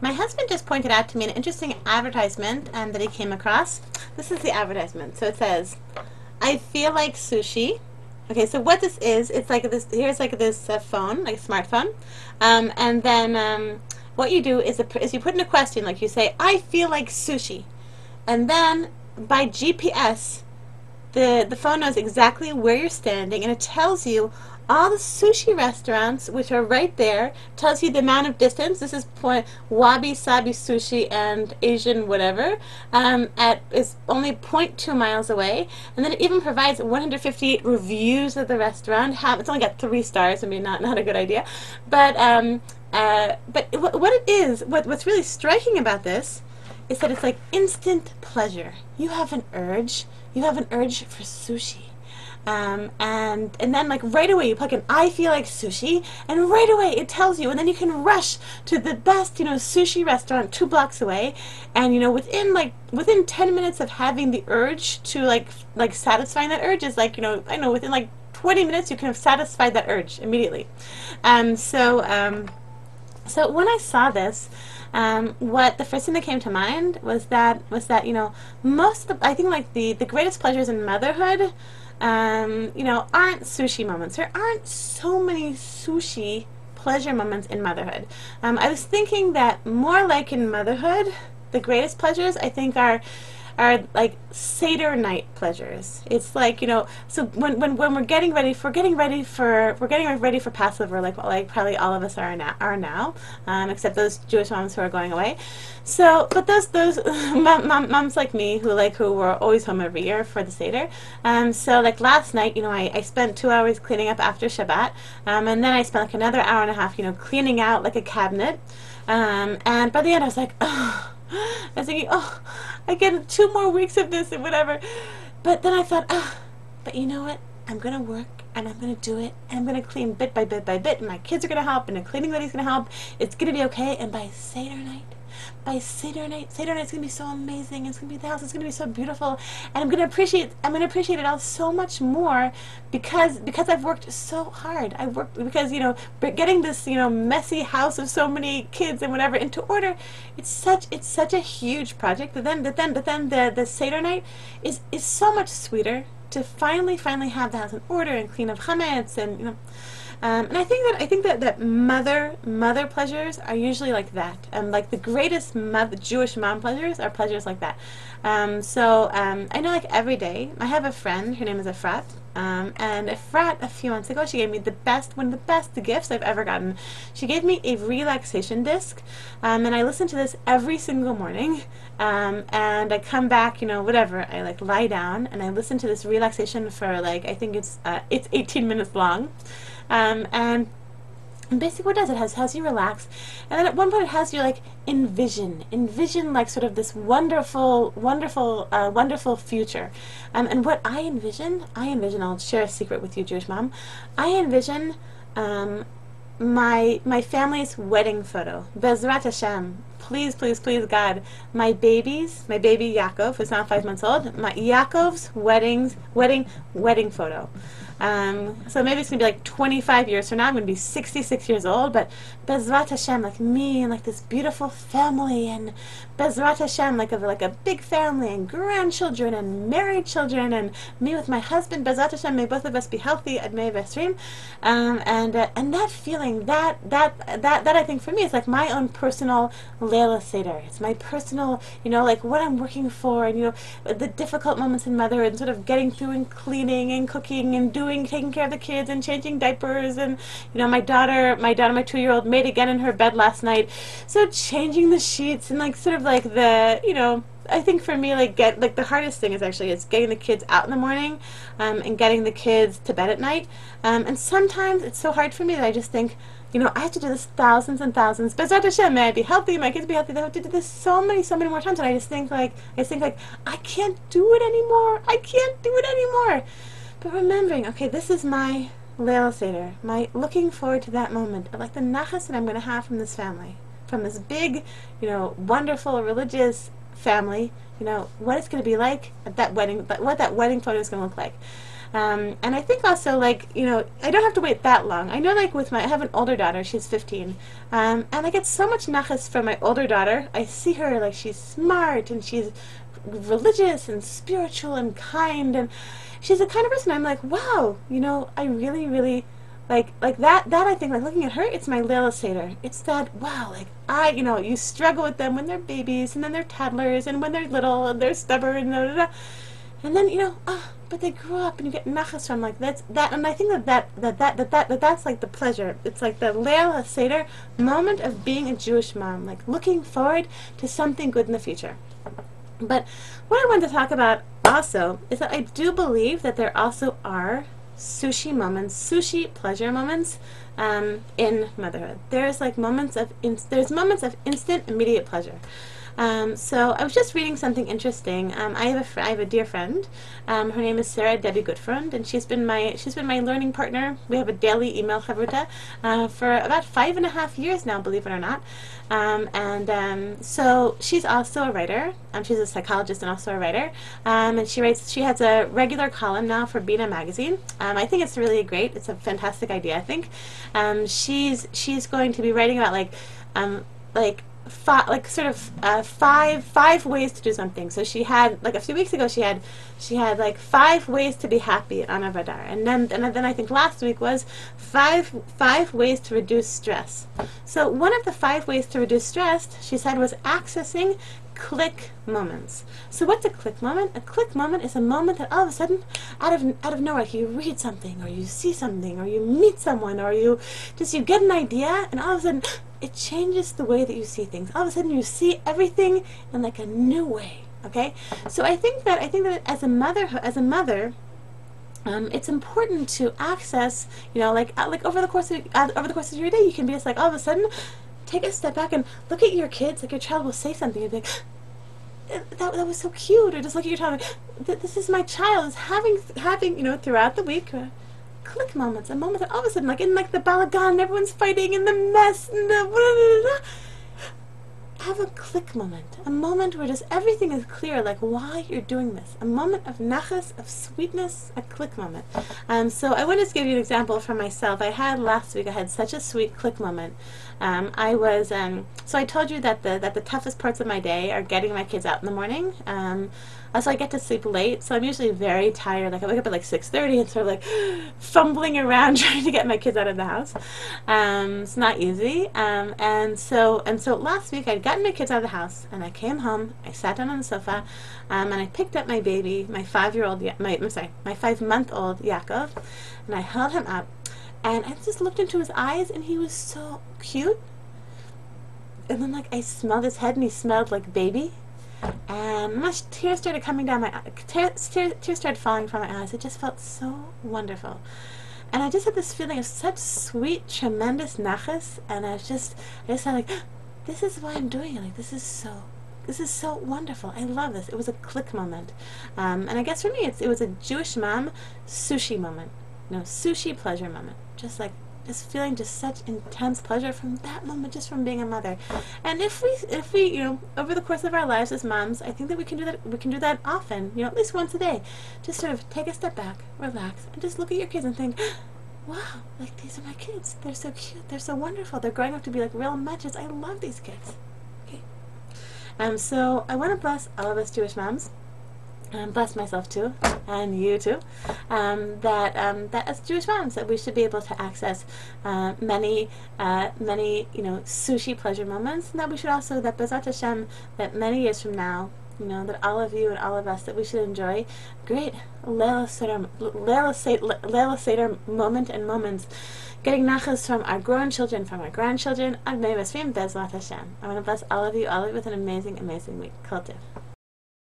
My husband just pointed out to me an interesting advertisement that he came across. This is the advertisement. So it says, I feel like sushi. Okay, so what this is, it's like this, here's like this phone, like a smartphone. And then what you do is you put in a question, like you say, I feel like sushi. And then by GPS, the phone knows exactly where you're standing, and it tells you all the sushi restaurants which are right there. Tells you the amount of distance. This is point Wabi Sabi Sushi and Asian whatever at is only zero point 0.2 miles away, and then it even provides 158 reviews of the restaurant. It's only got 3 stars. I mean, not a good idea, but what it is, what's really striking about this is that it's like instant pleasure. You have an urge. You have an urge for sushi. And then like right away you plug in I feel like sushi, and right away it tells you, and then you can rush to the best sushi restaurant 2 blocks away, and within 10 minutes of having the urge to like satisfying that urge is like I know within like 20 minutes you can have satisfied that urge immediately. So when I saw this, what the first thing that came to mind was that most of I think like the greatest pleasures in motherhood aren't sushi moments. There aren't so many sushi pleasure moments in motherhood. I was thinking that more like in motherhood, the greatest pleasures I think are like Seder night pleasures. It's like so when we're getting ready for Passover, like probably all of us are now, except those Jewish moms who are going away. So, but those moms like me who were always home every year for the Seder. So like last night, I spent 2 hours cleaning up after Shabbat, and then I spent like another hour and a half, cleaning out like a cabinet. And by the end, I was like, oh. I was thinking, oh, I get 2 more weeks of this and whatever. But then I thought, but you know what? I'm going to work, and I'm going to do it, and I'm going to clean bit by bit by bit, and my kids are going to help, and the cleaning lady's going to help. It's going to be okay. And by Seder night, Seder night's going to be so amazing. It's going to be the house. It's going to be so beautiful, and I'm going to appreciate it all so much more because I've worked so hard. I've worked because getting this messy house of so many kids and whatever into order. It's such a huge project. But then the Seder night is so much sweeter to finally have the house in order and clean up chametz and and I think that mother pleasures are usually like that. Like the greatest Jewish mom pleasures are pleasures like that. I know like every day I have a friend. Her name is Efrat. And Efrat a few months ago she gave me one of the best gifts I've ever gotten. She gave me a relaxation disc, and I listen to this every single morning. And I come back, whatever. I like lie down and I listen to this relaxation for like I think it's 18 minutes long. And basically what it does, it has you relax, and then at one point it has you like envision like sort of this wonderful future. And what I envision, I'll share a secret with you, Jewish mom. I envision my family's wedding photo. Bezrat Hashem. Please, God, my baby Yaakov, who's now 5 months old, my Yaakov's wedding photo. So maybe it's going to be like 25 years from now. I'm going to be 66 years old, but Bezrat Hashem, like me and like this beautiful family, and Bezrat Hashem, like a big family and grandchildren and married children, and me with my husband. Bezrat Hashem, may both of us be healthy at May Vestrim. And that feeling, that I think for me is like my own personal Leila Seder. It's my personal, like what I'm working for, and the difficult moments in motherhood, and sort of getting through and cleaning and cooking and taking care of the kids and changing diapers, and my 2-year-old made again in her bed last night, so changing the sheets, and like sort of like the I think for me the hardest thing is getting the kids out in the morning, and getting the kids to bed at night, and sometimes it's so hard for me that I just think, I have to do this thousands and thousands. Bezrat Hashem, may I be healthy, my kids be healthy. They have to do this so many more times, and I think I can't do it anymore. But remembering, okay, this is my Leil Seder, my looking forward to that moment, like the nachas that I'm going to have from this family, from this big, wonderful religious family, what it's going to be like at that wedding, what that wedding photo is going to look like. And I think also, like, you know, I don't have to wait that long. I know, like, I have an older daughter, she's 15, and I get so much nachas from my older daughter. I see her, like, she's smart, and she's religious, and spiritual, and kind, and she's the kind of person I'm like, wow, you know, I really, really, like that I think, like, looking at her, it's my Leila Seder. It's that, wow, like, you know, you struggle with them when they're babies, and then they're toddlers, and when they're little, and they're stubborn, and da, da, da. And then, you know, but they grew up, and you get nachas from, like, that, and I think that's like the pleasure. It's like the Leila Seder moment of being a Jewish mom, like looking forward to something good in the future. But what I wanted to talk about also is that I do believe that there also are sushi moments, sushi pleasure moments in motherhood. There's like moments of instant, immediate pleasure. So I was just reading something interesting. I have a dear friend. Her name is Sarah Debbie Goodfriend, and she's been my learning partner. We have a daily email chavruta for about 5.5 years now, believe it or not. So she's also a writer. She's a psychologist and also a writer. And she has a regular column now for Bina magazine. I think it's really great. It's a fantastic idea, I think. She's going to be writing about five ways to do something. So she had, like, a few weeks ago, she had like 5 ways to be happy at Anavadar, and then I think last week was five ways to reduce stress. So one of the 5 ways to reduce stress, she said, was accessing click moments. So what's a click moment? A click moment is a moment that all of a sudden, out of nowhere, you read something, or you see something, or you meet someone, or you get an idea, and all of a sudden it changes the way that you see things. All of a sudden you see everything in like a new way. Okay? So I think that as a mother, it's important to access, you know, like over the course of your day, you can be just like, all of a sudden, take a step back and look at your kids. Like, your child will say something, and be like, that was so cute. Or just look at your child, like, this is my child is having, you know, throughout the week, click moments, a moment that all of a sudden, like in like the balagan, everyone's fighting, in the mess, and the have a click moment, a moment where just everything is clear, like why you're doing this, a moment of nachas, of sweetness, a click moment. So I want to just give you an example from myself. Last week I had such a sweet click moment. So I told you that the toughest parts of my day are getting my kids out in the morning. So I get to sleep late, so I'm usually very tired. Like, I wake up at like 6:30 and sort of like fumbling around trying to get my kids out of the house. It's not easy. And so last week I'd gotten my kids out of the house, and I came home. I sat down on the sofa, and I picked up my baby, my 5-month-old Yaakov, and I held him up, and I just looked into his eyes, and he was so cute. And then, like, I smelled his head, and he smelled like baby. And my tears started coming down tears started falling from my eyes. It just felt so wonderful, and I just had this feeling of such sweet, tremendous nachas. And I just felt like, this is why I'm doing it. Like, this is so wonderful. I love this. It was a click moment, and I guess for me, it was a Jewish mom sushi moment. No, sushi pleasure moment. Just feeling just such intense pleasure from that moment, just from being a mother. And if we, you know, over the course of our lives as moms, I think that we can do that. We can do that often, you know, at least once a day. Just sort of take a step back, relax, and just look at your kids and think, wow, like, these are my kids. They're so cute. They're so wonderful. They're growing up to be like real matches. I love these kids. Okay. So I want to bless all of us Jewish moms. Bless myself too, and you too, that as Jewish moms, that we should be able to access many, you know, sushi pleasure moments, and that we should also, that B'ezrat Hashem, that many years from now, you know, that all of you and all of us, that we should enjoy great Leila Seder moment and moments, getting nachas from our grown children, from our grandchildren, and B'ezrat Hashem. I want to bless all of you with an amazing, amazing week. Kol Tov.